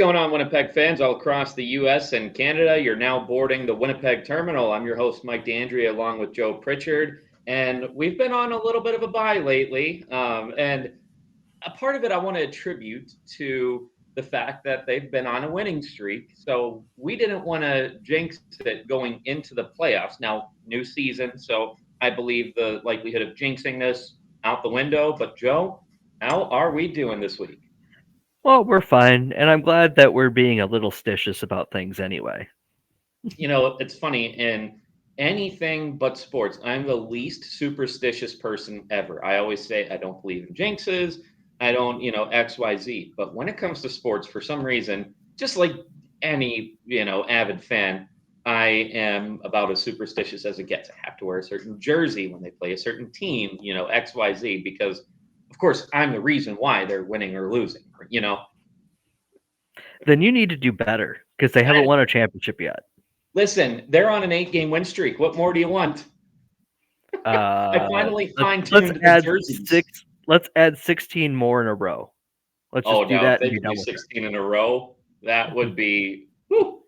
going on, Winnipeg fans all across the U.S. and Canada? You're now boarding the Winnipeg terminal. I'm your host, Mike D'Andrea, along with Joe Pritchard. And we've been on a little bit of a bye lately. And a part of it I want to attribute to the fact that they've been on a winning streak. So we didn't want to jinx it going into the playoffs. Now, new season. So I believe the likelihood of jinxing this out the window. But, Joe, how are we doing this week? Well, we're fine, and I'm glad that we're being a little stitious about things anyway. It's funny in anything but sports. I'm the least superstitious person ever. I always say I don't believe in jinxes. I don't, XYZ. But when it comes to sports, for some reason, just like any, avid fan, I am about as superstitious as it gets. I have to wear a certain jersey when they play a certain team, XYZ, because of course I'm the reason why they're winning or losing. Then you need to do better because they haven't won a championship yet. Listen, they're on an 8-game win streak. What more do you want? I finally fine-tuned the jerseys. Let's add 16 more in a row. Let's just do Now if that they and be could done do with it. 16 in a row, that would be. Whew.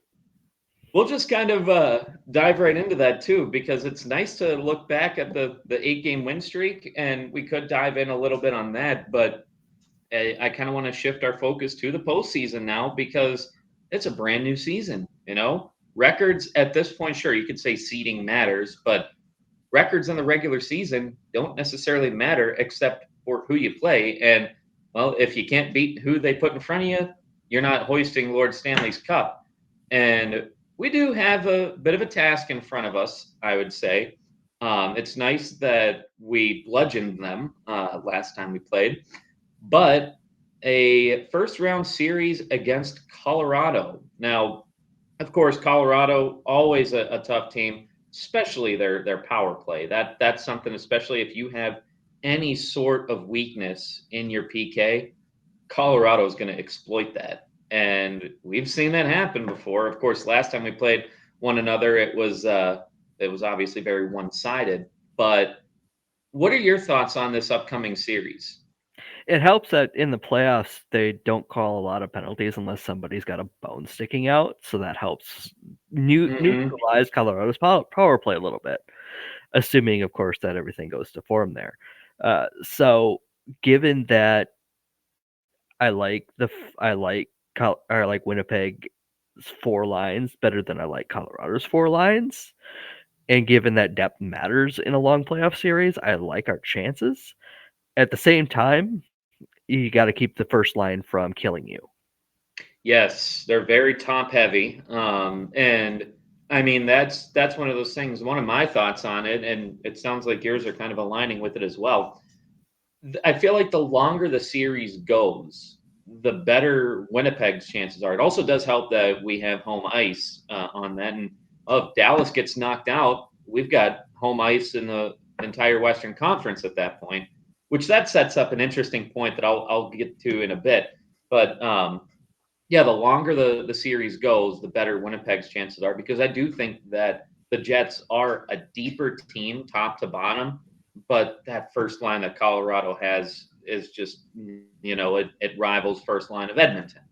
We'll just kind of dive right into that too, because it's nice to look back at the 8-game win streak, and we could dive in a little bit on that. But I kind of want to shift our focus to the postseason now because it's a brand new season. Records at this point, sure, you could say seeding matters, but records in the regular season don't necessarily matter except for who you play. And well, if you can't beat who they put in front of you, you're not hoisting Lord Stanley's Cup. And we do have a bit of a task in front of us, I would say. It's nice that we bludgeoned them last time we played, but a first round series against Colorado. Now, of course, Colorado always a tough team, especially their power play. That's something, especially if you have any sort of weakness in your PK, Colorado is going to exploit that, and we've seen that happen before. Of course, last time we played one another, it was obviously very one sided. But what are your thoughts on this upcoming series? It helps that in the playoffs they don't call a lot of penalties unless somebody's got a bone sticking out, so that helps Hmm. neutralize Colorado's power play a little bit, assuming, of course, that everything goes to form there. So, given that I like Winnipeg's four lines better than I like Colorado's four lines, and given that depth matters in a long playoff series, I like our chances. At the same time, you got to keep the first line from killing you. Yes, they're very top heavy. And I mean that's one of those things. One of my thoughts on it, and it sounds like yours are kind of aligning with it as well. I feel like the longer the series goes, the better Winnipeg's chances are. It also does help that we have home ice on that. And if Dallas gets knocked out, we've got home ice in the entire Western Conference at that point, which that sets up an interesting point that I'll get to in a bit. But yeah, the longer the series goes, the better Winnipeg's chances are because I do think that the Jets are a deeper team, top to bottom. But that first line that Colorado has is just, it rivals first line of Edmonton.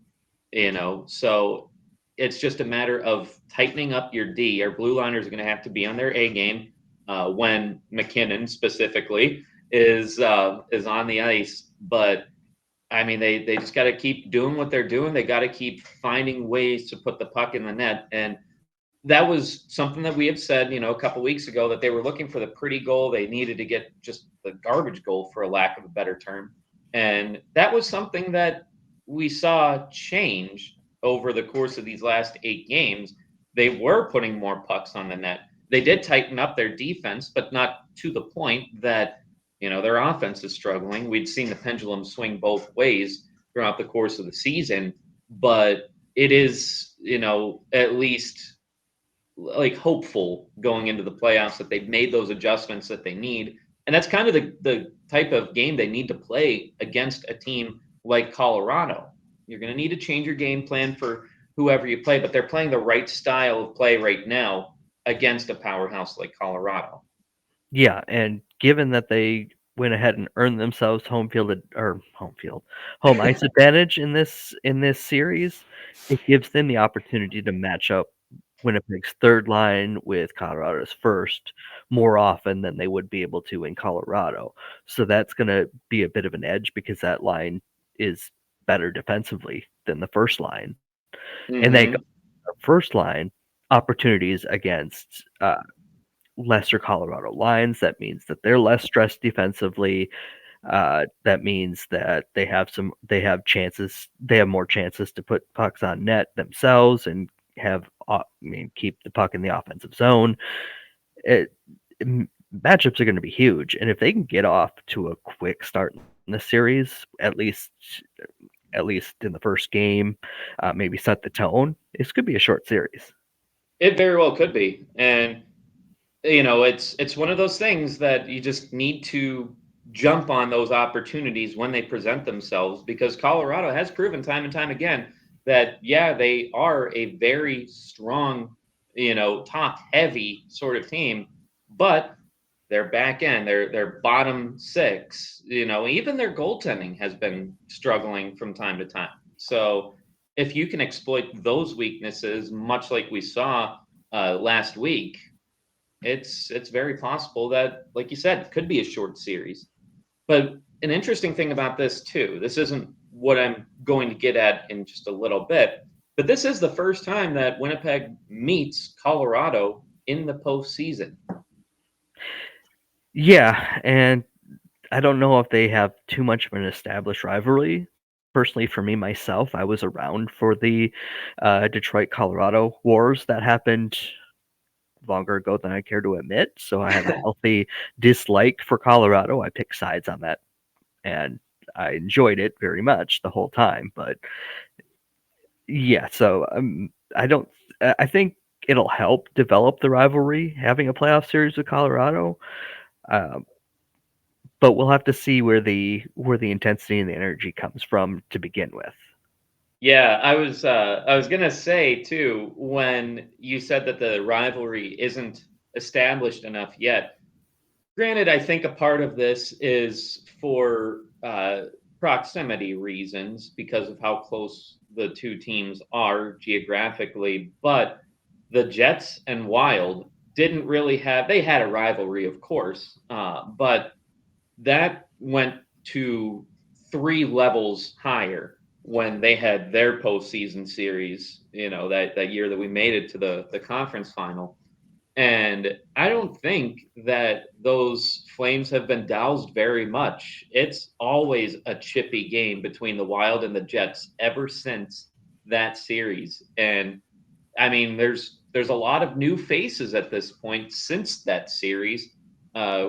So it's just a matter of tightening up your D. Our blue liners are going to have to be on their A game when McKinnon specifically is on the ice. But I mean, they just got to keep doing what they're doing. They got to keep finding ways to put the puck in the net. And that was something that we had said, a couple weeks ago that they were looking for the pretty goal. They needed to get just the garbage goal, for a lack of a better term. And that was something that we saw change over the course of these last 8 games. They were putting more pucks on the net. They did tighten up their defense, but not to the point that their offense is struggling. We'd seen the pendulum swing both ways throughout the course of the season, but it is, at least like hopeful going into the playoffs that they've made those adjustments that they need. And that's kind of the type of game they need to play against a team like Colorado. You're going to need to change your game plan for whoever you play, but they're playing the right style of play right now against a powerhouse like Colorado. Yeah, and given that they went ahead and earned themselves home ice advantage in this series. It gives them the opportunity to match up Winnipeg's third line with Colorado's first more often than they would be able to in Colorado. So that's going to be a bit of an edge because that line is better defensively than the first line. And they got Hmm. our first line opportunities against lesser Colorado lines. That means that they're less stressed defensively. That means that they have chances, they have more chances to put pucks on net themselves and keep the puck in the offensive zone. It, Matchups are going to be huge, and if they can get off to a quick start in the series, at least in the first game, maybe set the tone. This could be a short series. It very well could be, and it's one of those things that you just need to jump on those opportunities when they present themselves, because Colorado has proven time and time again that, yeah, they are a very strong, top heavy sort of team, but their back end, their bottom six, even their goaltending has been struggling from time to time. So if you can exploit those weaknesses, much like we saw last week, it's very possible that, like you said, it could be a short series. But an interesting thing about this too, this isn't what I'm going to get at in just a little bit, but this is the first time that Winnipeg meets Colorado in the postseason. Yeah, and I don't know if they have too much of an established rivalry. Personally, for me myself, I was around for the Detroit Colorado wars that happened longer ago than I care to admit. So I have a healthy dislike for Colorado. I picked sides on that, and I enjoyed it very much the whole time. But yeah, so I don't. I think it'll help develop the rivalry having a playoff series with Colorado. Um, but we'll have to see where the intensity and the energy comes from to begin with. Yeah, I was gonna say too, when you said that the rivalry isn't established enough yet. Granted, I think a part of this is for proximity reasons because of how close the two teams are geographically. But the Jets and Wild didn't really have, they had a rivalry, of course, but that went to three levels higher when they had their postseason series, that year that we made it to the conference final. And I don't think that those Flames have been doused very much. It's always a chippy game between the Wild and the Jets ever since that series. And I mean, there's a lot of new faces at this point since that series,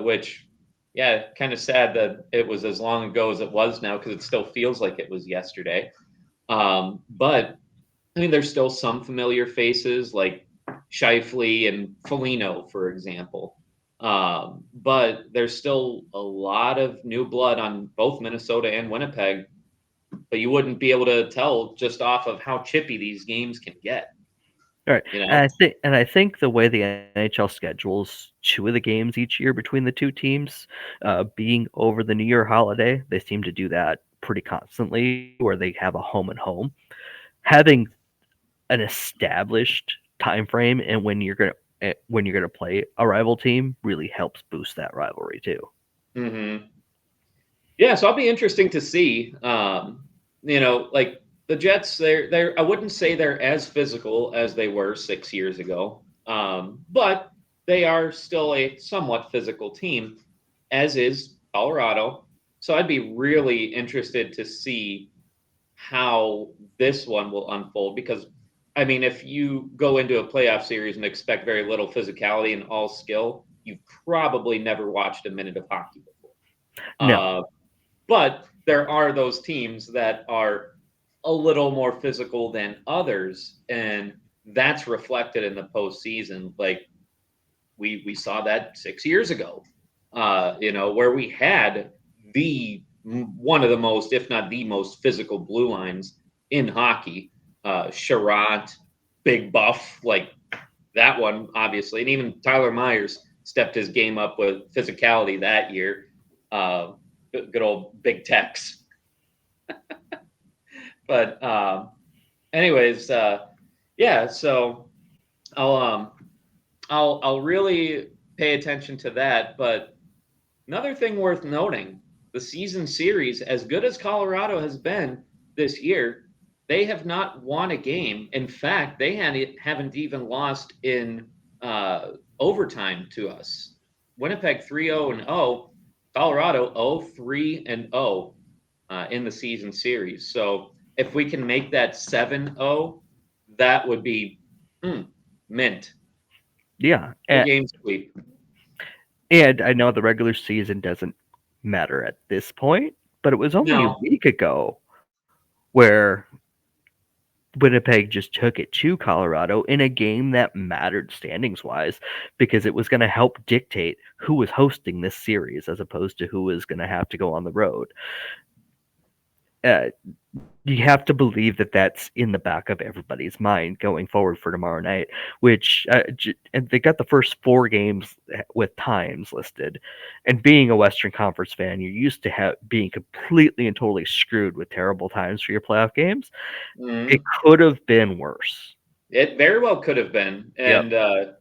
which, yeah, kind of sad that it was as long ago as it was now, because it still feels like it was yesterday. But I mean, there's still some familiar faces like Shifley and Felino, for example. But there's still a lot of new blood on both Minnesota and Winnipeg, but you wouldn't be able to tell just off of how chippy these games can get, All right, you know? and I think the way the NHL schedules two of the games each year between the two teams, being over the New Year holiday, they seem to do that pretty constantly, where they have a home and home. Having an established time frame and when you're gonna play a rival team really helps boost that rivalry too. Hmm. Yeah, so I'll be interesting to see. Like the Jets, they're I wouldn't say they're as physical as they were 6 years ago, but they are still a somewhat physical team, as is Colorado. So I'd be really interested to see how this one will unfold, because I mean, if you go into a playoff series and expect very little physicality and all skill, you've probably never watched a minute of hockey before. No, But there are those teams that are a little more physical than others, and that's reflected in the postseason. Like we saw that 6 years ago, where we had the one of the most, if not the most, physical blue lines in hockey. Sherratt, Big Buff, like that one, obviously, and even Tyler Myers stepped his game up with physicality that year. Good old Big Tex. But anyways, yeah. So I'll um, I'll really pay attention to that. But another thing worth noting, the season series, as good as Colorado has been this year, they have not won a game. In fact, they haven't even lost in overtime to us. Winnipeg 3-0 and 0, Colorado 0-3 and 0 in the season series. So if we can make that 7-0, that would be mint. Yeah, 4 game sweep. and I know the regular season doesn't matter at this point, but it was only a No, week ago where Winnipeg just took it to Colorado in a game that mattered standings wise because it was going to help dictate who was hosting this series as opposed to who was going to have to go on the road. Uh, you have to believe that that's in the back of everybody's mind going forward for tomorrow night, which and they got the first 4 games with times listed. And being a Western Conference fan, you're used to being completely and totally screwed with terrible times for your playoff games. It mm, could have been worse. it very well could have been. Yep. And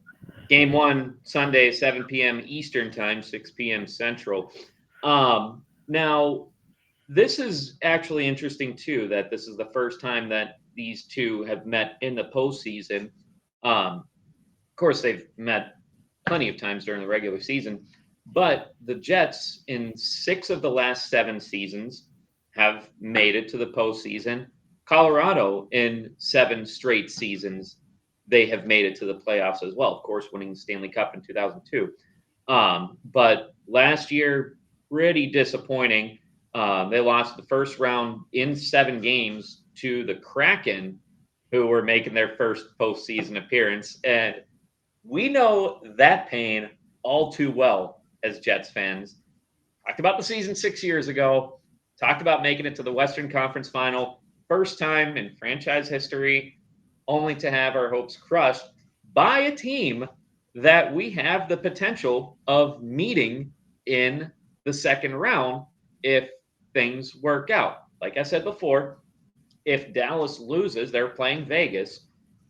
game one, Sunday, 7 p.m. Eastern time, 6 p.m. Central. Now, this is actually interesting too, that this is the first time that these two have met in the postseason. Of course, they've met plenty of times during the regular season, but the Jets in 6 of the last 7 seasons have made it to the postseason. Colorado in 7 straight seasons, they have made it to the playoffs as well. Of course, winning the Stanley Cup in 2002. But last year, pretty disappointing. They lost the first round in 7 games to the Kraken, who were making their first postseason appearance. And we know that pain all too well as Jets fans. Talked about the season 6 years ago, talked about making it to the Western Conference final, first time in franchise history, only to have our hopes crushed by a team that we have the potential of meeting in the second round if things work out. Like I said before, if Dallas loses, they're playing Vegas.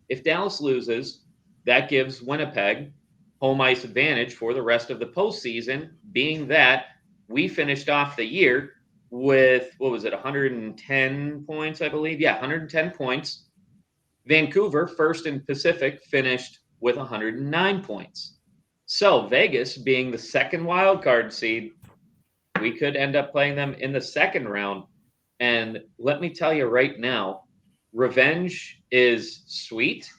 If Dallas loses, that gives Winnipeg home ice advantage for the rest of the postseason, being that we finished off the year with, what was it, 110 points, I believe? Yeah, 110 points. Vancouver, first in Pacific, finished with 109 points. So Vegas, being the second wild card seed, we could end up playing them in the second round. And let me tell you right now, revenge is sweet.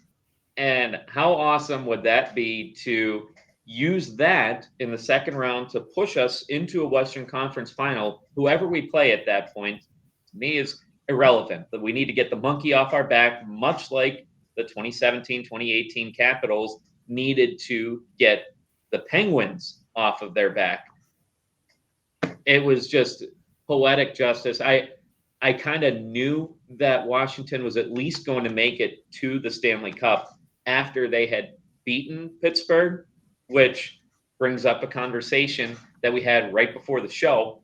And how awesome would that be to use that in the second round to push us into a Western Conference final? Whoever we play at that point, to me, is irrelevant. But we need to get the monkey off our back, much like the 2017 2018 Capitals needed to get the Penguins off of their back. It was just poetic justice. I kind of knew that Washington was at least going to make it to the Stanley Cup after they had beaten Pittsburgh, which brings up a conversation that we had right before the show.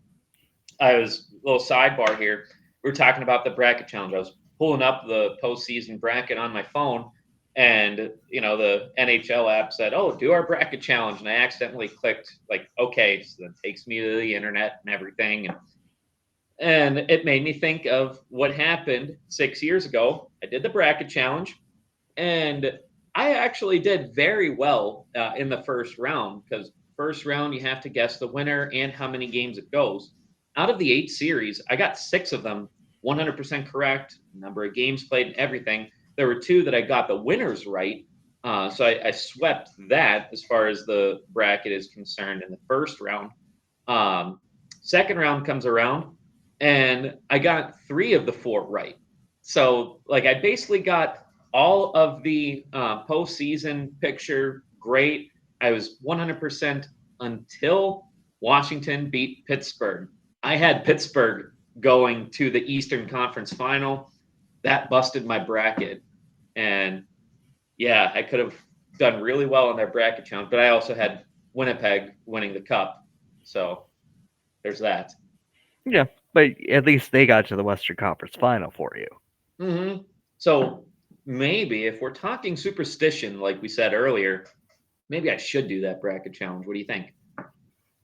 I was a little sidebar here. We were talking about the bracket challenge. I was pulling up the postseason bracket on my phone, and the NHL app said, "Oh, do our bracket challenge," and I accidentally clicked like, "Okay," so that takes me to the internet and everything, and it made me think of what happened 6 years ago. I did the bracket challenge, and I actually did very well in the first round because first round you have to guess the winner and how many games it goes. Out of the 8 series, I got 6 of them 100% correct, number of games played and everything. There were 2 that I got the winners right. So I swept that as far as the bracket is concerned in the first round. Um, Second round comes around, and I got 3 of the 4 right. So, like, I basically got all of the postseason picture great. I was 100% until Washington beat Pittsburgh. I had Pittsburgh going to the Eastern Conference final. That busted my bracket. And yeah, I could have done really well in their bracket challenge, but I also had Winnipeg winning the cup. So There's that. Yeah, but at least they got to the Western Conference Final for you. So maybe if we're talking superstition, like we said earlier, maybe I should do that bracket challenge. What do you think?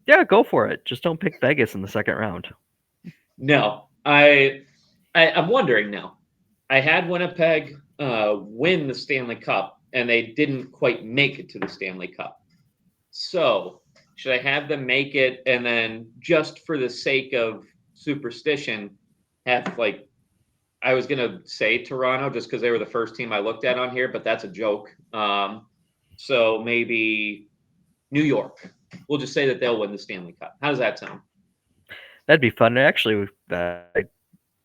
Yeah, go for it. Just don't pick Vegas in the second round. No, I'm wondering now. I had Winnipeg win the Stanley Cup, and they didn't quite make it to the Stanley Cup. So should I have them make it, and then just for the sake of superstition, have like I was gonna say Toronto just because they were the first team I looked at on here, but that's a joke. So maybe New York. We'll just say that they'll win the Stanley Cup. How does that sound? That'd be fun. Actually, I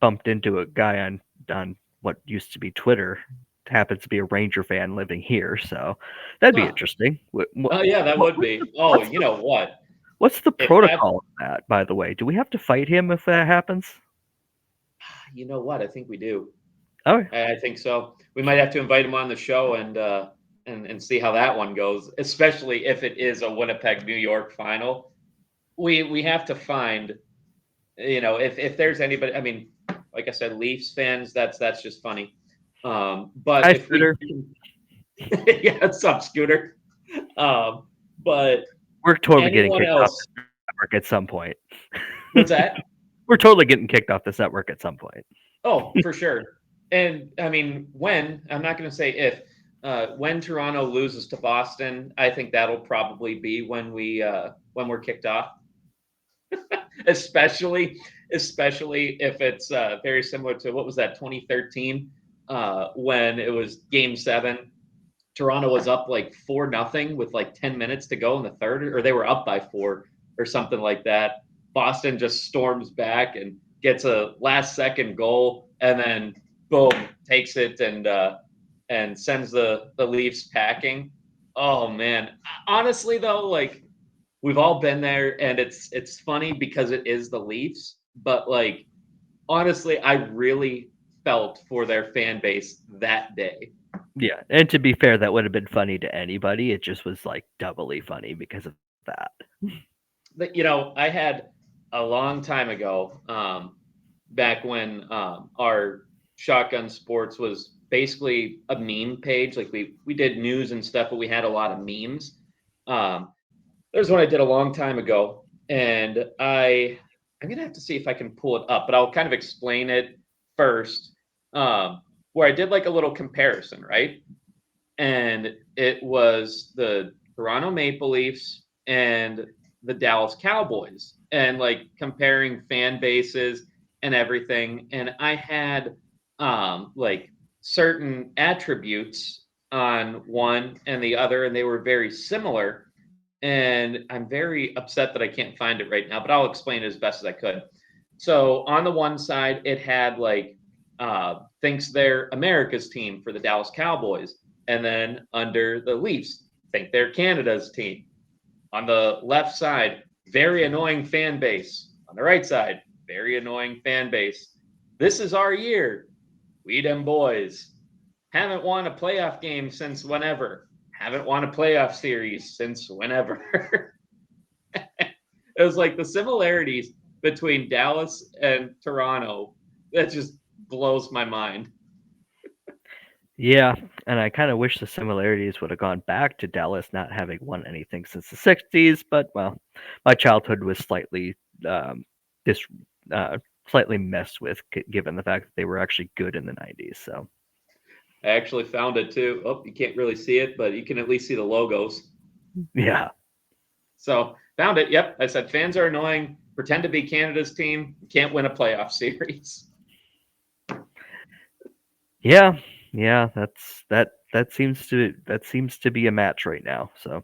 bumped into a guy on what used to be Twitter. Happens to be a Ranger fan living here, so that'd be Huh. interesting. Oh yeah, that would be. Oh, What's you know what? what's the If that, protocol of that? By the way, do we have to fight him if that happens? you know what? I think we do. Oh, I think so. We might have to invite him on the show and see how that one goes, especially if it is a Winnipeg New York final. We have to find, if there's anybody. I mean, like I said, Leafs fans. That's just funny. But hi, if we, Scooter. yeah, what's up, Scooter? But We're totally getting anyone kicked off else? this network at some point. What's that? We're totally getting kicked off this network at some point. Oh, for sure. And I mean, I'm not going to say if, when Toronto loses to Boston, I think that'll probably be when we're kicked off. especially, especially if it's very similar to what was that 2013 when it was Game 7. Toronto was up like 4-0 with like 10 minutes to go in the third, or they were up by 4 or something like that. Boston just storms back and gets a last second goal, and then boom, takes it and sends the Leafs packing. Oh man, honestly though, like we've all been there, and it's funny because it is the Leafs, but like honestly, I really felt for their fan base that day. Yeah, and to be fair, that would have been funny to anybody. It just was like doubly funny because of that. But I had a long time ago, back when our Shotgun Sports was basically a meme page. Like we did news and stuff, but we had a lot of memes. Um, there's one I did a long time ago, and I'm gonna have to see if I can pull it up, but I'll kind of explain it first. Where I did like a little comparison, right? And it was the Toronto Maple Leafs and the Dallas Cowboys, and like comparing fan bases and everything. And I had like certain attributes on one and the other, and they were very similar. And I'm very upset that I can't find it right now, but I'll explain it as best as I could. So on the one side, it had like thinks they're America's team for the Dallas Cowboys, and then under the Leafs, think they're Canada's team. On the left side, very annoying fan base. On the right side, very annoying fan base. This is our year. We them boys. Haven't won a playoff game since whenever. Haven't won a playoff series since whenever. It was like the similarities between Dallas and Toronto that just blows my mind. Yeah, and I kind of wish the similarities would have gone back to Dallas not having won anything since the '60s. But well, my childhood was um, dis, uh, slightly messed with, given the fact that they were actually good in the '90s. So I actually found it too. Oh, you can't really see it, but you can at least see the logos. yeah, So found it. Yep. I said fans are annoying. Pretend to be Canada's team. Can't win a playoff series. yeah, yeah. That seems to be a match right now. So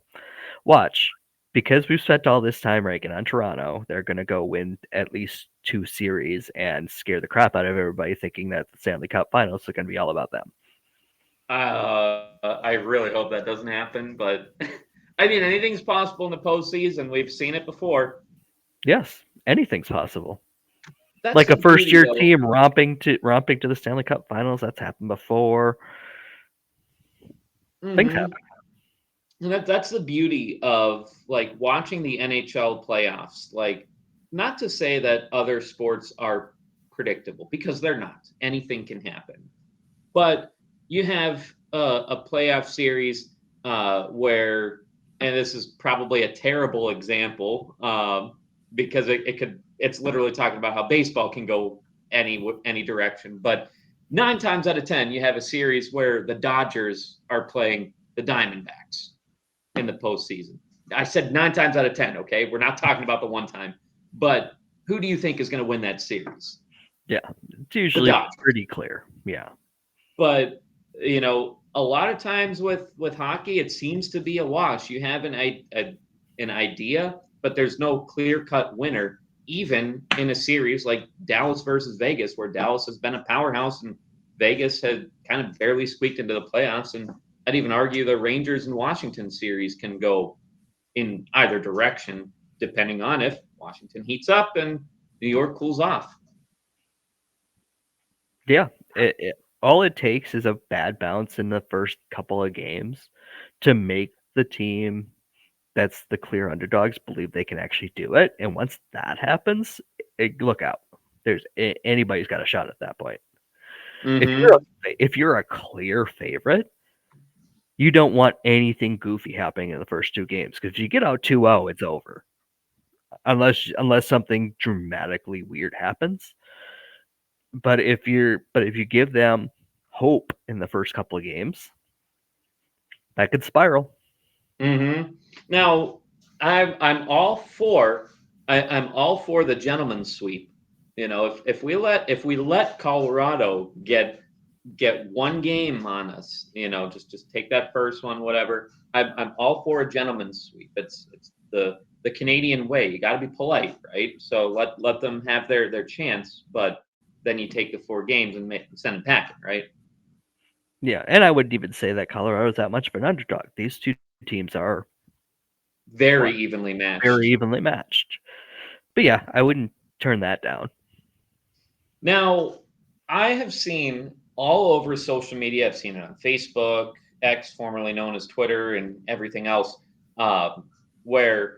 watch. Because we've spent all this time ranking on Toronto, they're going to go win at least 2 series and scare the crap out of everybody, thinking that the Stanley Cup Finals are going to be all about them. I really hope that doesn't happen, but I mean anything's possible in the postseason. We've seen it before. Yes, anything's possible. That's Like the a first beauty, year though. team romping to the Stanley Cup Finals, that's happened before. Things Hmm. happen. And that's the beauty of like watching the NHL playoffs. Like not to say that other sports are predictable, because they're not. Anything can happen. But you have a playoff series where, and this is probably a terrible example, because it's literally talking about how baseball can go any direction. But 9 times out of 10, you have a series where the Dodgers are playing the Diamondbacks in the postseason. I said 9 times out of 10. Okay, we're not talking about the one time. But who do you think is going to win that series? Yeah, it's The usually Dodgers. pretty clear. Yeah. But a lot of times with hockey, it seems to be a wash. You have an idea, but there's no clear cut winner. Even in a series like Dallas versus Vegas, where Dallas has been a powerhouse and Vegas had kind of barely squeaked into the playoffs, and I'd even argue the Rangers and Washington series can go in either direction, depending on if Washington heats up and New York cools off. Yeah, all it takes is a bad bounce in the first couple of games to make the team that's the clear underdogs believe they can actually do it. And once that happens, look out. Anybody's got a shot at that point. If you're Mm-hmm. if you're a clear favorite, you don't want anything goofy happening in the first two games because if you get out 2-0, it's over. Unless something dramatically weird happens. But if you give them hope in the first couple of games, that could spiral. Mm-hmm. Now, I'm all for I'm all for the gentleman's sweep. If we let Colorado get one game on us, just take that first one, whatever. I'm all for a gentleman's sweep. It's the Canadian way. You got to be polite, right? So let them have their chance, but then you take the 4 games and send them packing, right? Yeah, and I wouldn't even say that Colorado's that much of an underdog. These two teams are Very what evenly very matched. evenly matched. But yeah, I wouldn't turn that down. Now, I have seen all over social media. I've seen it on Facebook, X, formerly known as Twitter, and everything else, where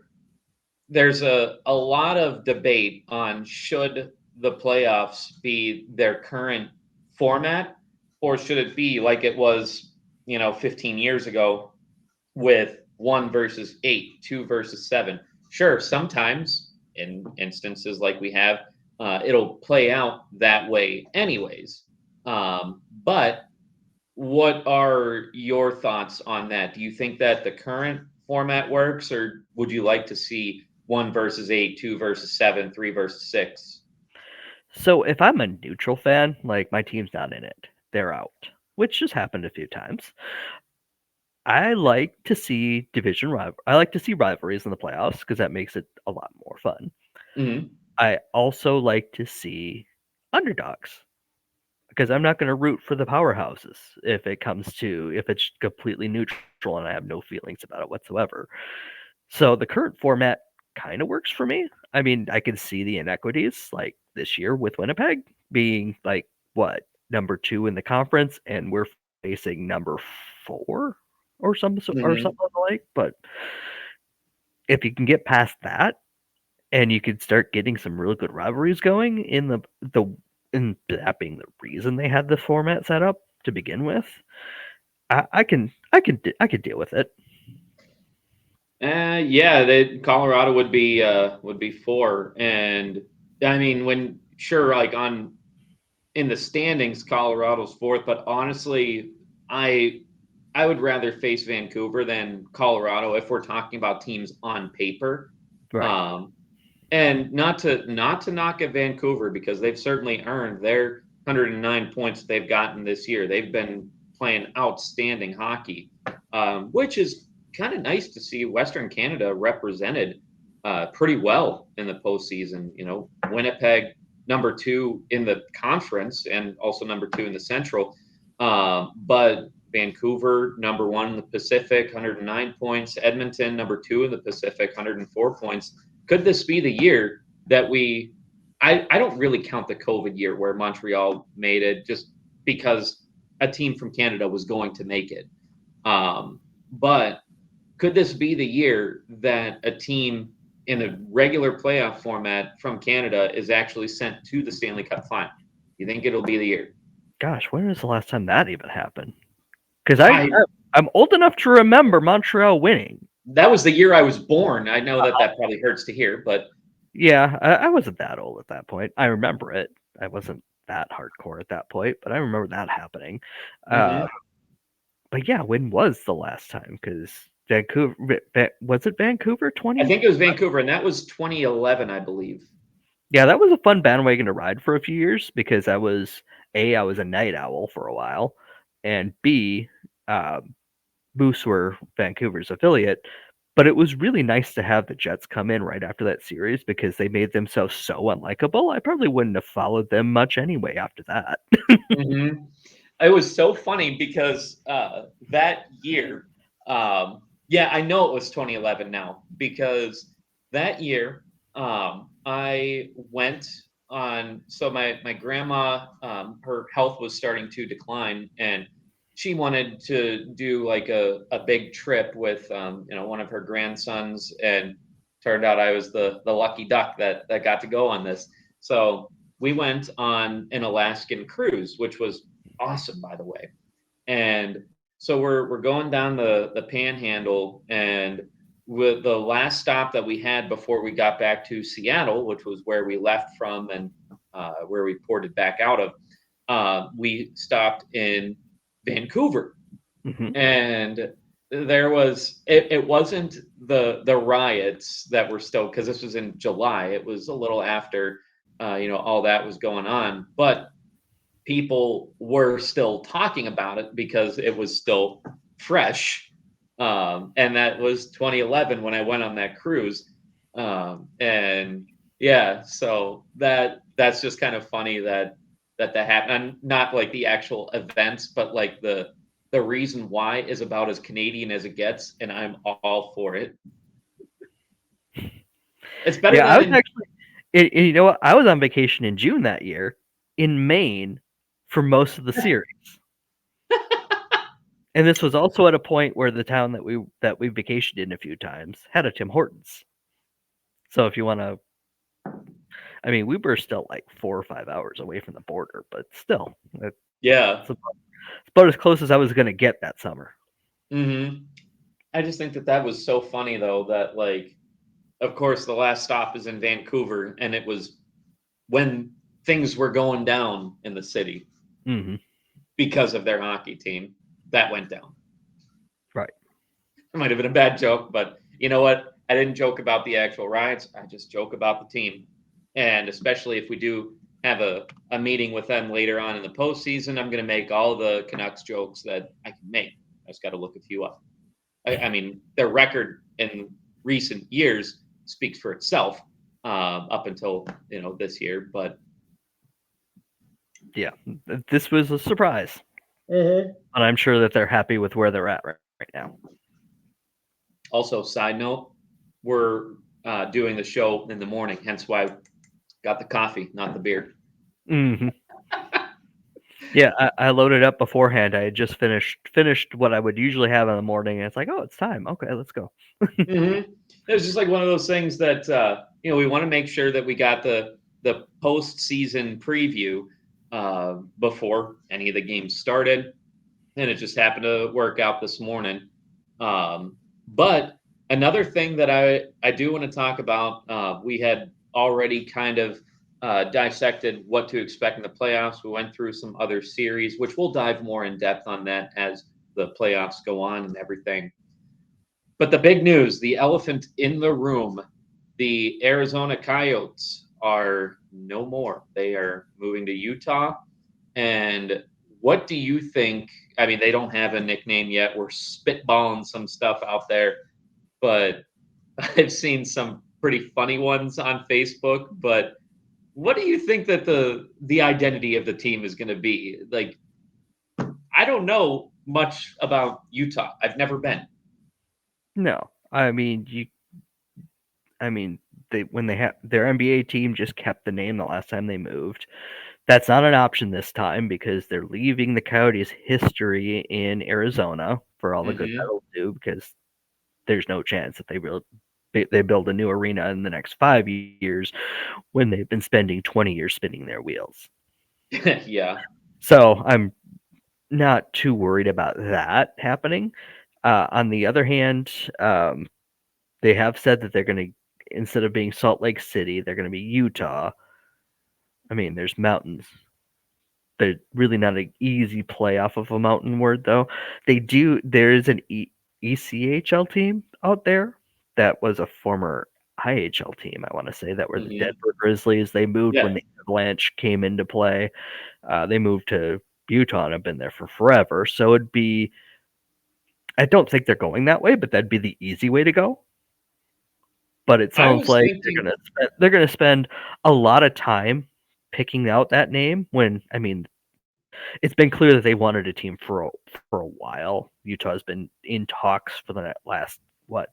there's a lot of debate on should the playoffs be their current format, or should it be like it was 15 years ago, with 1 versus 8, 2 versus 7. Sure, sometimes in instances like we have, it'll play out that way anyways. But what are your thoughts on that? Do you think that the current format works, or would you like to see 1 versus 8, 2 versus 7, 3 versus 6? So if I'm a neutral fan, like my team's not in it, they're out, which has happened a few times. I like to see rivalries in the playoffs because that makes it a lot more fun. Mm-hmm. I also like to see underdogs because I'm not going to root for the powerhouses if it's completely neutral and I have no feelings about it whatsoever. So the current format kind of works for me. I mean, I can see the inequities like this year with Winnipeg being like what number 2 in the conference, and we're facing number 4 or something Mm-hmm. like. But if you can get past that and you could start getting some really good rivalries going the in that being the reason they had this format set up to begin with, I could deal with it. Yeah, Colorado would be 4, and I mean, when sure, like on in the standings, Colorado's 4th, but honestly, I I would rather face Vancouver than Colorado if we're talking about teams on paper. Right. Um, and not to knock at Vancouver, because they've certainly earned their 109 points that they've gotten this year. They've been playing outstanding hockey, which is kind of nice to see Western Canada represented pretty well in the postseason. Winnipeg number 2 in the conference and also number 2 in the Central, but Vancouver number 1 in the Pacific, 109 points. Edmonton number 2 in the Pacific, 104 points. Could this be the year that I don't really count the COVID year where Montreal made it, just because a team from Canada was going to make it. But could this be the year that a team in a regular playoff format from Canada is actually sent to the Stanley Cup final. You think it'll be the year? Gosh, when was the last time that even happened? Because I I'm old enough to remember Montreal winning. That was the year I was born. I know that that probably hurts to hear, but Yeah, I wasn't that old at that point. I remember it. I wasn't that hardcore at that point, but I remember that happening. mhm. But yeah, when was the last time? Because Vancouver was it Vancouver I 20? think it was Vancouver, and that was 2011, I believe. Yeah, that was a fun bandwagon to ride for a few years because I was a night owl for a while, and B, uh, Moose were Vancouver's affiliate. But it was really nice to have the Jets come in right after that series because they made themselves so unlikable. I probably wouldn't have followed them much anyway after that. Mhm. It was so funny because that year, yeah, I know it was 2011 now because that year I went on. So my grandma, her health was starting to decline, and she wanted to do like a big trip with one of her grandsons, and turned out I was the lucky duck that got to go on this. So we went on an Alaskan cruise, which was awesome, by the way. And so we're going down the Panhandle, and with the last stop that we had before we got back to Seattle, which was where we left from and where we ported back out of, we stopped in Vancouver, Hmm. and there was it wasn't the riots that were still, because this was in July. It was a little after all that was going on, but people were still talking about it because it was still fresh. And that was 2011 when I went on that cruise. And yeah, so that's just kind of funny that happened. And not like the actual events, but like the reason why is about as Canadian as it gets, and I'm all for it. It's better Yeah, I than was in. actually, and you know what? I was on vacation in June that year in Maine for most of the series. And this was also at a point where the town that we vacationed in a few times had a Tim Hortons. So if you want to, I mean, we were still like 4 or 5 hours away from the border, but still, Yeah. it's about as close as I was going to get that summer. Hmm. I just think that was so funny though, that like, of course, the last stop is in Vancouver, and it was when things were going down in the city Hmm. because of their hockey team that went down. Right. It might have been a bad joke, but you know what? I didn't joke about the actual riots. I just joke about the team. And especially if we do have a meeting with them later on in the postseason, I'm going to make all the Canucks jokes that I can make. I just got to look a few up. I mean, their record in recent years speaks for itself, up until this year. But Yeah, this was a surprise, Mhm. and I'm sure that they're happy with where they're at right now. Also, side note, we're doing the show in the morning, hence why I got the coffee, not the beer. Hmm. Yeah, I loaded up beforehand. I had just finished what I would usually have in the morning, and it's like, oh, it's time. Okay, let's go. Mm-hmm. It was just like one of those things that we want to make sure that we got the postseason preview before any of the games started, and it just happened to work out this morning. But another thing that I do want to talk about, we had already kind of dissected what to expect in the playoffs. We went through some other series, which we'll dive more in depth on that as the playoffs go on and everything. But the big news, the elephant in the room, the Arizona Coyotes are no more. They are moving to Utah. And what do you think? I mean, they don't have a nickname yet. We're spitballing some stuff out there, but I've seen some pretty funny ones on Facebook. But what do you think that the identity of the team is going to be? Like, I don't know much about Utah. I've never been. No, I mean I mean they when they have their NBA team just kept the name the last time they moved. That's not an option this time because they're leaving the Coyotes' history in Arizona for all the good Hmm. that'll do because there's no chance that they build a new arena in the next 5 years when they've been spending 20 years spinning their wheels. Yeah. So I'm not too worried about that happening. On the other hand, they have said that they're going to, instead of being Salt Lake City, they're going to be Utah. I mean, there's mountains. They're really not an easy play off of a mountain word, though. There is an ECHL team out there that was a former IHL team, I want to say, that were the Hmm. Denver Grizzlies. They moved when Yeah. the Avalanche came into play. They moved to Utah and have been there for forever. So it'd be, I don't think they're going that way, but that'd be the easy way to go. But it I sounds was like thinking, they're gonna spend a lot of time picking out that name when, I mean, it's been clear that they wanted a team for a while. Utah's been in talks for the last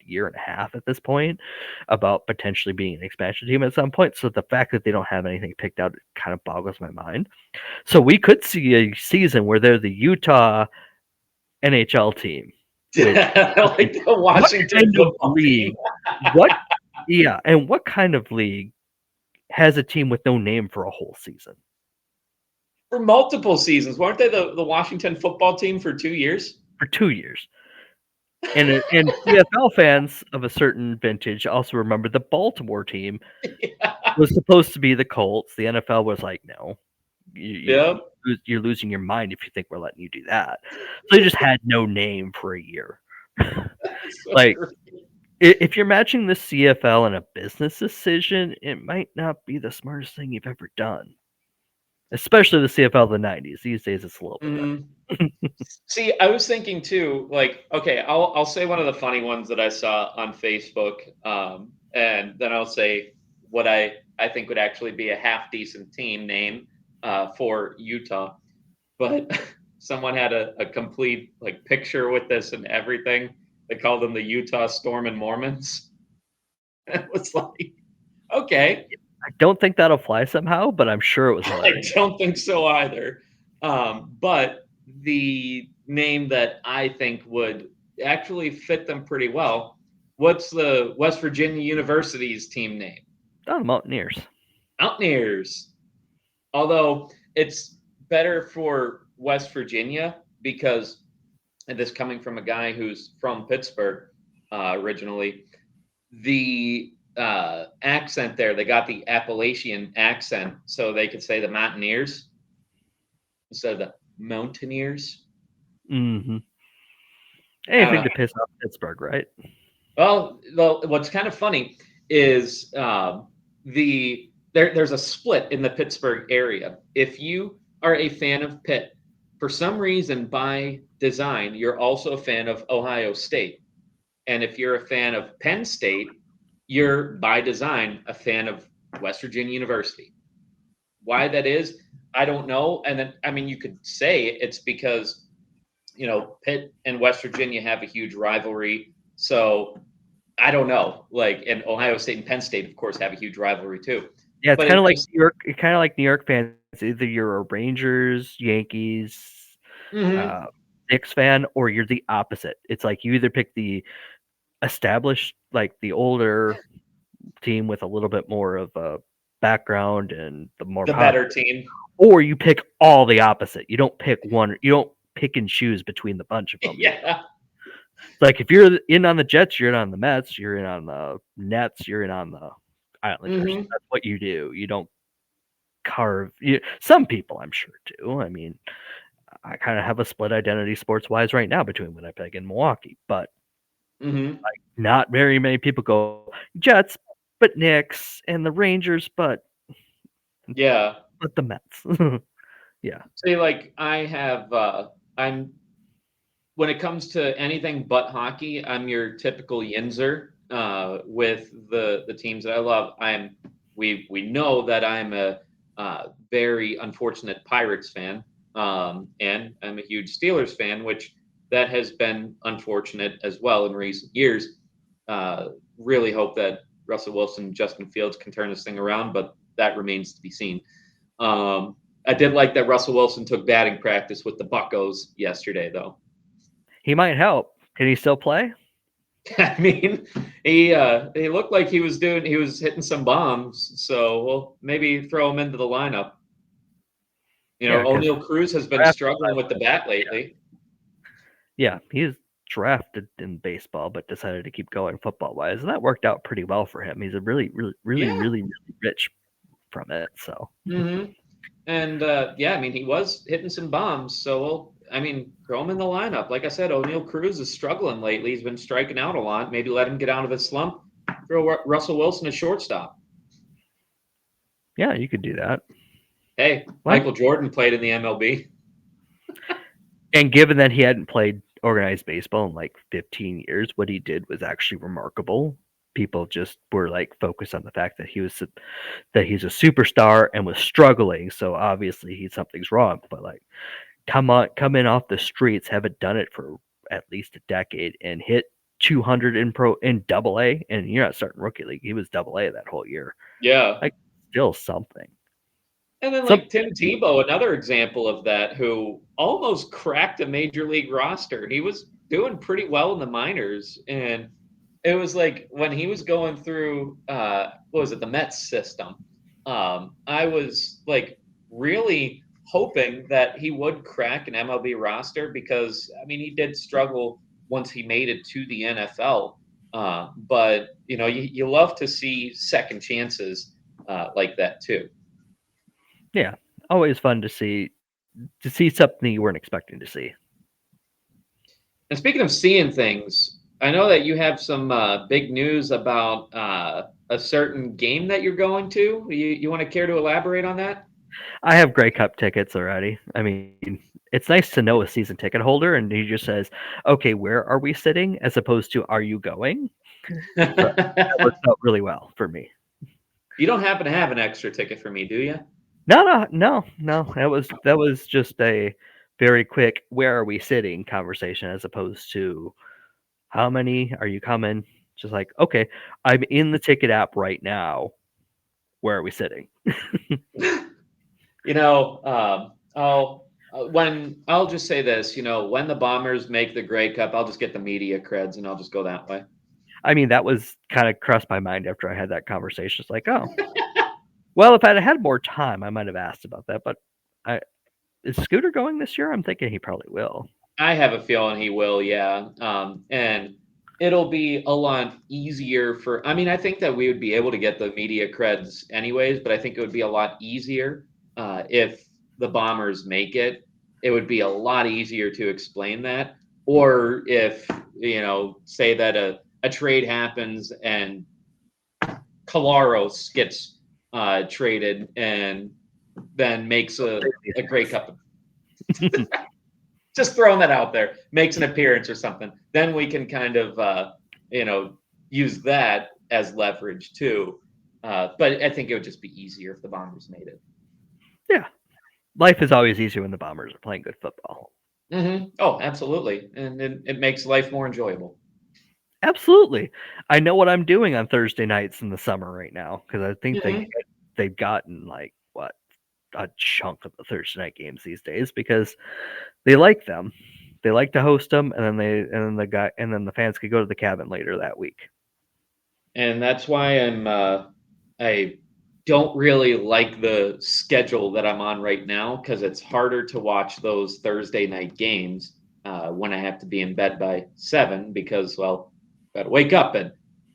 year and a half at this point about potentially being an expansion team at some point. So the fact that they don't have anything picked out kind of boggles my mind. So we could see a season where they're the Utah NHL team, which like the what Washington kind of football team league? What Yeah, and what kind of league has a team with no name for a whole season? for multiple seasons. Weren't they the Washington football team for 2 years? For 2 years. And CFL fans of a certain vintage also remember the Baltimore team Yeah. was supposed to be the Colts. The NFL was like, "No, Yep. you're losing your mind if you think we're letting you do that." So they just had no name for a year. That's so Like, great. if you're matching the CFL in a business decision, it might not be the smartest thing you've ever done. Especially the CFL of the '90s. These days, it's a little bit Mhm. better. See, I was thinking too, like, okay, I'll say one of the funny ones that I saw on Facebook, and then I'll say what I think would actually be a half decent team name for Utah. But someone had a complete like picture with this and everything. They called them the Utah Storm and Mormons. It was like, okay, I don't think that'll fly somehow, but I'm sure it was I hilarious. don't think so either. But the name that I think would actually fit them pretty well. What's the West Virginia University's team name? Oh, the Mountaineers. Mountaineers. Although it's better for West Virginia because, and this coming from a guy who's from Pittsburgh originally, the accent there, they got the Appalachian accent, so they could say the Mountaineers instead of the Mountaineers. Mhm. I don't know. Anything to piss off Pittsburgh, right? Well, what's kind of funny is there's a split in the Pittsburgh area. If you are a fan of Pitt, for some reason by design, you're also a fan of Ohio State. And if you're a fan of Penn State, you're by design a fan of West Virginia University. Why that is, I don't know. And then, I mean, you could say it's because, Pitt and West Virginia have a huge rivalry. So I don't know. Like, and Ohio State and Penn State, of course, have a huge rivalry too. Yeah, it's But kinda it like just, New York kinda like New York fans. Either you're a Rangers, Yankees, mhm, uh, Knicks fan, or you're the opposite. It's like you either pick the established, like, the older team with a little bit more of a background and the more the positive, better team. or you pick all the opposite. You don't pick and choose between the bunch of them. Yeah. Like, if you're in on the Jets, you're in on the Mets, you're in on the Nets, you're in on the Islanders. Hmm. That's what you do. You don't some people, I'm sure, do. I mean, I kinda have a split identity sports-wise right now between Winnipeg and Milwaukee, but Hmm. not very many people go, "Jets, but Knicks, and the Rangers, Yeah. but the Mets." Yeah. See, like I'm when it comes to anything but hockey, I'm your typical Yinzer with the teams that I love. We know that I'm a very unfortunate Pirates fan, and I'm a huge Steelers fan, which that has been unfortunate as well in recent years. Really hope that Russell Wilson and Justin Fields can turn this thing around, but that remains to be seen. Um, I did like that Russell Wilson took batting practice with the Buccos yesterday, though. He might help. Can he still play? I mean, he looked like he was hitting some bombs, so we'll maybe throw him into the lineup. You Yeah, know, because O'Neal Cruz has been drafted by struggling with the bat lately. yeah, he was drafted in baseball, but decided to keep going football wise, and that worked out pretty well for him. He's a Yeah. really rich from it. So Mm-hmm. And yeah, I mean, he was hitting some bombs, so I mean, throw him in the lineup. Like I said, O'Neal Cruz is struggling lately. He's been striking out a lot. Maybe let him get out of his slump. Throw Russell Wilson a shortstop. yeah, you could do that. Hey, Well, Michael Jordan played in the MLB. and given that he hadn't played organized baseball in like 15 years, what he did was actually remarkable. People just were like focused on the fact that he's a superstar and was struggling. So obviously something's wrong. But like, come in off the streets, haven't done it for at least a decade, and hit 200 in Double A, and you're not starting rookie league. He was Double A that whole year. Yeah. Like, still something. And then Some like Tim Tebow, another example of that, who almost cracked a major league roster. He was doing pretty well in the minors, and it was like when he was going through what was it, the Mets system. I was like really hoping that he would crack an MLB roster because I mean he did struggle once he made it to the NFL. But you know you love to see second chances like that too. yeah, always fun to see something you weren't expecting to see. And speaking of seeing things, I know that you have some big news about a certain game that you're going to. You want to care to elaborate on that? I have Grey Cup tickets already. I mean, it's nice to know a season ticket holder, and he just says, "Okay, where are we sitting?" as opposed to "Are you going?" So that works out really well for me. You don't happen to have an extra ticket for me, do you? No. That was just a very quick "Where are we sitting?" conversation, as opposed to "How many are you coming?" Just like, okay, I'm in the ticket app right now. Where are we sitting? You know, I'll just say this. You know, when the Bombers make the Grey Cup, I'll just get the media creds and I'll just go that way. I mean, that was kind of crossed my mind after I had that conversation. It's like, oh, well, if I'd had more time, I might have asked about that. But I, is Scooter going this year? I'm thinking he probably will. I have a feeling he will, yeah. And it'll be a lot easier for, I mean, I think that we would be able to get the media creds anyways, but I think it would be a lot easier if the Bombers make it. It would be a lot easier to explain that. Or if, you know, say that a trade happens and Kalaros gets traded and then makes a Grey Cup, just throwing that out there, makes an appearance or something, then we can kind of you know use that as leverage too. But I think it would just be easier if the Bombers made it. Yeah, life is always easier when the Bombers are playing good football. Oh, absolutely, and it makes life more enjoyable. Absolutely, I know what I'm doing on Thursday nights in the summer right now because I think Hmm. they've gotten like what a chunk of the Thursday night games these days because they like them. They like to host them, and then the fans could go to the cabin later that week. And that's why I don't really like the schedule that I'm on right now because it's harder to watch those Thursday night games when I have to be in bed by 7 because well, got to wake up at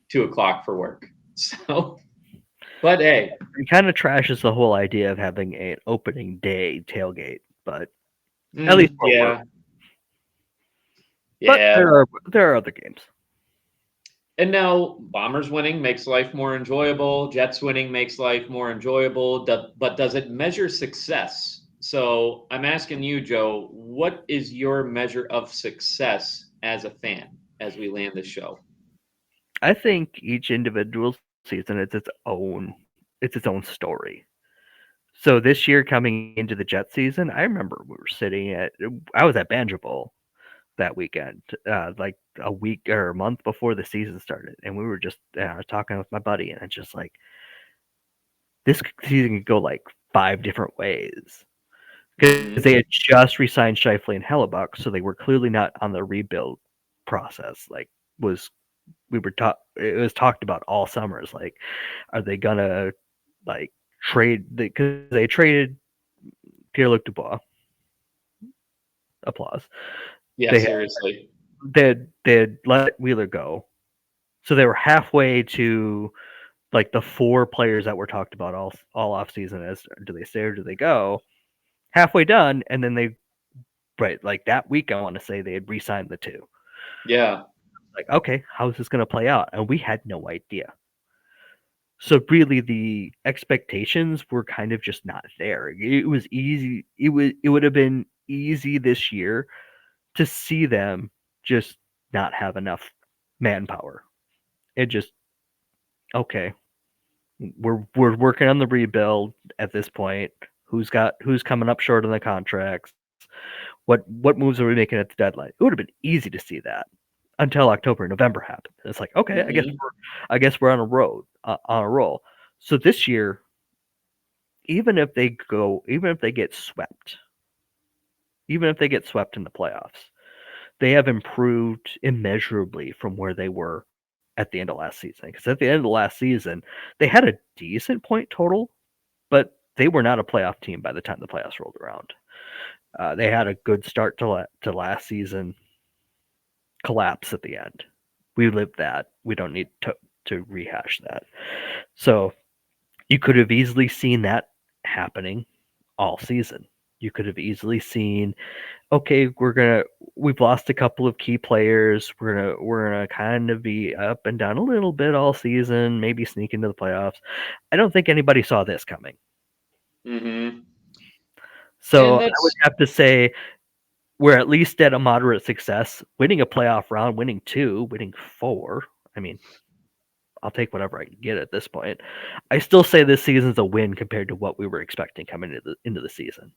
2 o'clock for work. So, but hey, It kind of trashes the whole idea of having an opening day tailgate, but at least for work. yeah, But yeah. there are other games. And now Bombers winning makes life more enjoyable. Jets winning makes life more enjoyable. But does it measure success? So I'm asking you, Joe, what is your measure of success as a fan as we land the show? I think each individual season it's its own story. So this year coming into the Jet season, I remember we were sitting at I was at Banjo Bowl that weekend, like a week or a month before the season started, and we were just talking with my buddy, and it's just like this season could go like 5 different ways because Hmm. they had just re-signed Shifley and Hellebuck, so they were clearly not on the rebuild process. Like was it was talked about all summers. Like, are they gonna like trade because they traded Pierre-Luc Dubois? Applause. Yeah, They had seriously. they'd let Wheeler go, so they were halfway to like the four players that were talked about all off season as do they stay or do they go? Halfway done, and then they right like that week I want to say they had re-signed the two. Yeah. Like, okay, how's this going to play out? And we had no idea. So really, the expectations were kind of just not there. It was easy. It would have been easy this year to see them just not have enough manpower. It just okay. We're working on the rebuild at this point. Who's coming up short on the contracts? What moves are we making at the deadline? It would have been easy to see that until October, November happened. It's like, okay, Hmm. I guess we're on a roll. So this year, even if they get swept, even if they get swept in the playoffs, they have improved immeasurably from where they were at the end of last season. Because at the end of the last season, they had a decent point total, but they were not a playoff team by the time the playoffs rolled around. They had a good start to last season, collapse at the end. We lived that. We don't need to rehash that. So you could have easily seen that happening all season. You could have easily seen, okay, we've lost a couple of key players. We're gonna kind of be up and down a little bit all season, maybe sneak into the playoffs. I don't think anybody saw this coming. Hmm. So And I would that's have to say we're at least at a moderate success. Winning a playoff round, winning two, winning four. I mean, I'll take whatever I can get at this point. I still say this season's a win compared to what we were expecting coming into the season.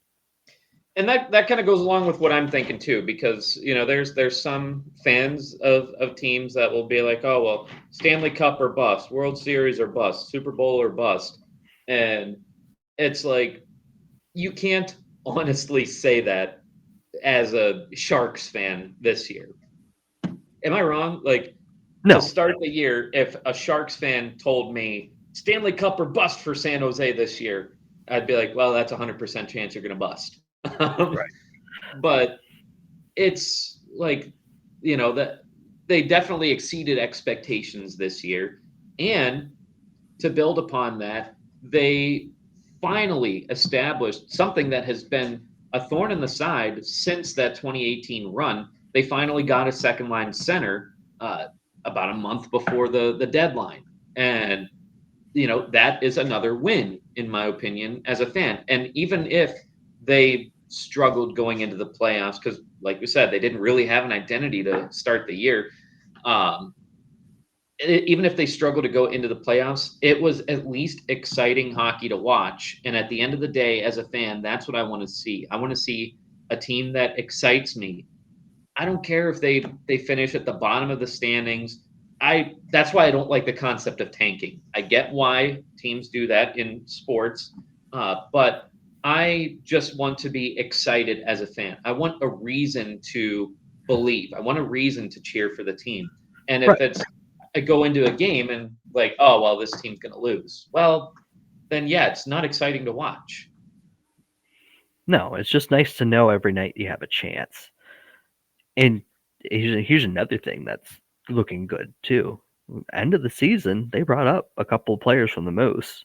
and that kind of goes along with what I'm thinking too, because there's some fans of teams that will be like, oh well, Stanley Cup or bust, World Series or bust, Super Bowl or bust, and it's like you can't honestly say that as a Sharks fan this year. Am I wrong? Like to No, start the year, if a Sharks fan told me Stanley Cup or bust for San Jose this year, I'd be like, well, that's 100% chance you're going to bust. right? But it's like, that they definitely exceeded expectations this year. And to build upon that, they finally established something that has been a thorn in the side since that 2018 run. They finally got a second line center about a month before the deadline. And, that is another win, in my opinion, as a fan. And even if they struggled going into the playoffs, because, like we said, they didn't really have an identity to start the year. Um, Even if they struggle to go into the playoffs, it was at least exciting hockey to watch. And at the end of the day, as a fan, that's what I want to see. I want to see a team that excites me. I don't care if they finish at the bottom of the standings. I That's why I don't like the concept of tanking. I get why teams do that in sports, but I just want to be excited as a fan. I want a reason to believe. I want a reason to cheer for the team. And if Right. it's I go into a game and like, oh well, this team's going to lose. Well, then yeah, it's not exciting to watch. No, it's just nice to know every night you have a chance. And here's another thing that's looking good too. End of the season, they brought up a couple of players from the Moose,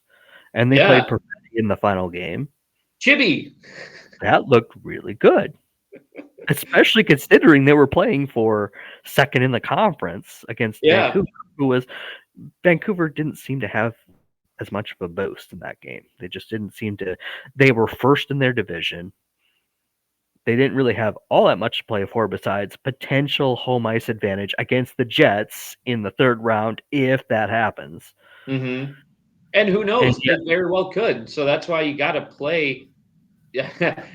and they played Yeah, Perfetti in the final game. Chibi. That looked really good, especially considering they were playing for second in the conference against Yeah. Vancouver, who was Vancouver didn't seem to have as much of a boost in that game. They just didn't seem to. They were first in their division. They didn't really have all that much to play for besides potential home ice advantage against the Jets in the third round if that happens. Hmm. And who And knows? yet, It very well could. So that's why you got to play.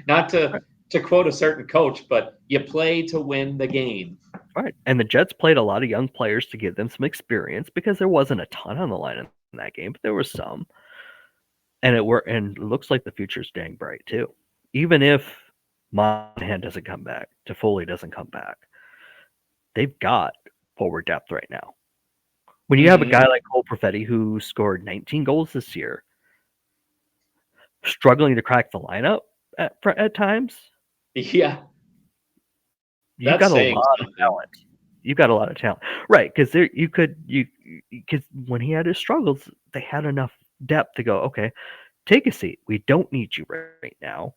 Not to quote a certain coach, but you play to win the game. right. And the Jets played a lot of young players to give them some experience because there wasn't a ton on the line in that game, but there was some. And it looks like the future's dang bright too. Even if Monahan doesn't come back, Toffoli doesn't come back, they've got forward depth right now. When you have a Hmm. guy like Cole Perfetti who scored 19 goals this year, struggling to crack the lineup at times, Yeah, you that's got a saying lot of something. talent. You got a lot of talent, right? Because there you could you because when he had his struggles, they had enough depth to go. Okay, take a seat. We don't need you right now.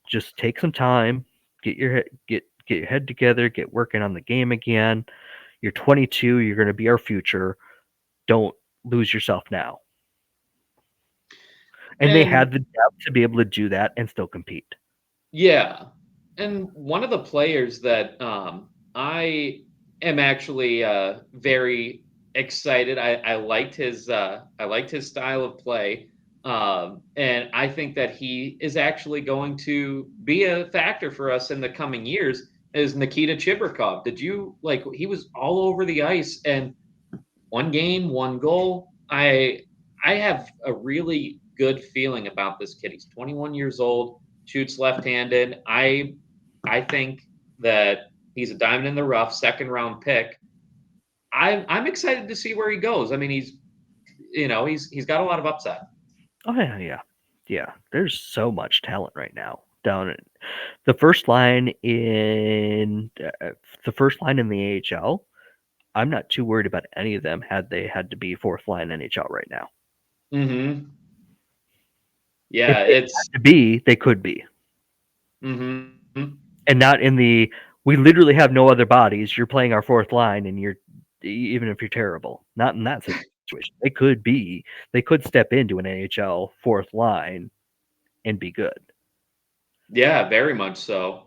Just take some time, get your head together, get working on the game again. You're 22. You're going to be our future. Don't lose yourself now. And they And had the depth to be able to do that and still compete. yeah, and one of the players that I am actually very excited. I liked his style of play, and I think that he is actually going to be a factor for us in the coming years. Is Nikita Chibrikov? Did you like? He was all over the ice, and one game, one goal. I have a really good feeling about this kid. He's 21 years old, shoots left-handed. I think that he's a diamond in the rough, second round pick. I'm excited to see where he goes. I mean, he's got a lot of upside. Oh yeah. There's so much talent right now down in the first line in the first line in the AHL. I'm not too worried about any of them had they had to be fourth line NHL right now. Hmm. If Yeah, they it's had to be, they could be, hmm and not in the we literally have no other bodies. You're playing our fourth line, and you're even if you're terrible, not in that situation. They could step into an NHL fourth line and be good. yeah, very much so.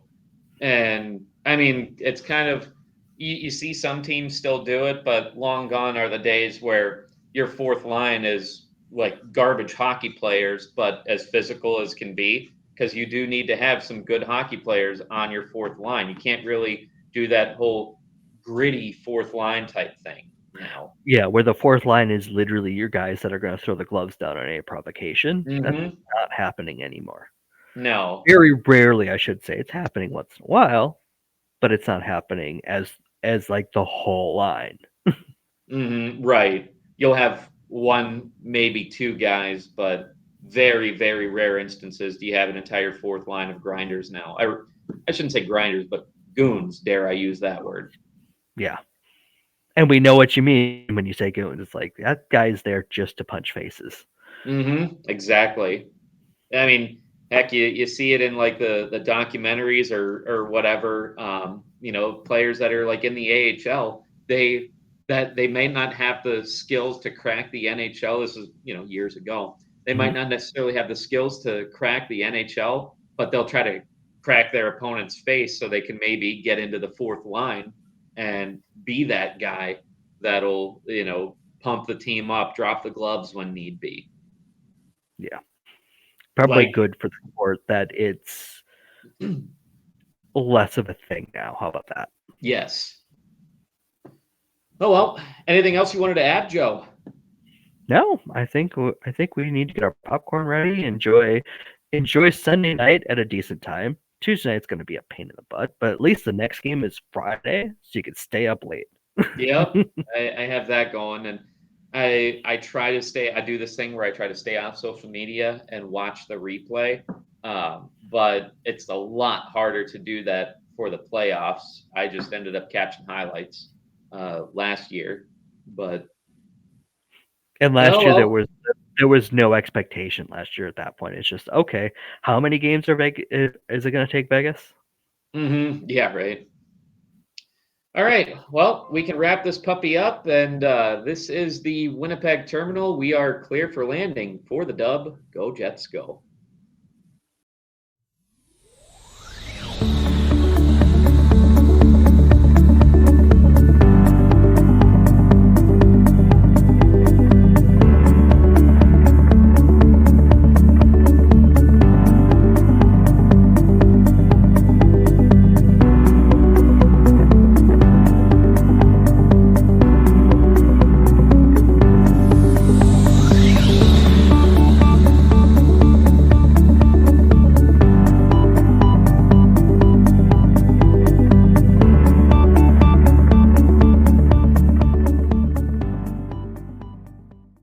And I mean, it's kind of you see some teams still do it, but long gone are the days where your fourth line is like garbage hockey players, but as physical as can be, because you do need to have some good hockey players on your fourth line. You can't really do that whole gritty fourth line type thing now. Yeah, where the fourth line is literally your guys that are going to throw the gloves down on any provocation. That's Hmm. not happening anymore. No. Very rarely, I should say. It's happening once in a while, but it's not happening as like the whole line. Right. You'll have one, maybe two guys, but very, very rare instances do you have an entire fourth line of grinders now. I shouldn't say grinders, but goons, dare I use that word. Yeah. And we know what you mean when you say goons. It's like that guy's there just to punch faces. Exactly. I mean, heck, you see it in like the documentaries or whatever. Players that are like in the AHL, they may not have the skills to crack the NHL. This is years ago. They Mhm. might not necessarily have the skills to crack the NHL, but they'll try to crack their opponent's face so they can maybe get into the fourth line and be that guy that'll pump the team up, drop the gloves when need be. Yeah. Probably Like good for the sport that it's less of a thing now. How about that? yes. Oh well. Anything else you wanted to add, Joe? No, I think we need to get our popcorn ready. Enjoy Sunday night at a decent time. Tuesday night's going to be a pain in the butt, but at least the next game is Friday, so you can stay up late. Yep, I have that going, and I try to stay. I do this thing where I try to stay off social media and watch the replay, but it's a lot harder to do that for the playoffs. I just ended up catching highlights last year, but And oh last year well. there was no expectation last year at that point. It's just okay. How many games are is it going to take Vegas? Yeah, right. All right. Well, we can wrap this puppy up. And this is the Winnipeg terminal. We are clear for landing for the dub. Go Jets, go.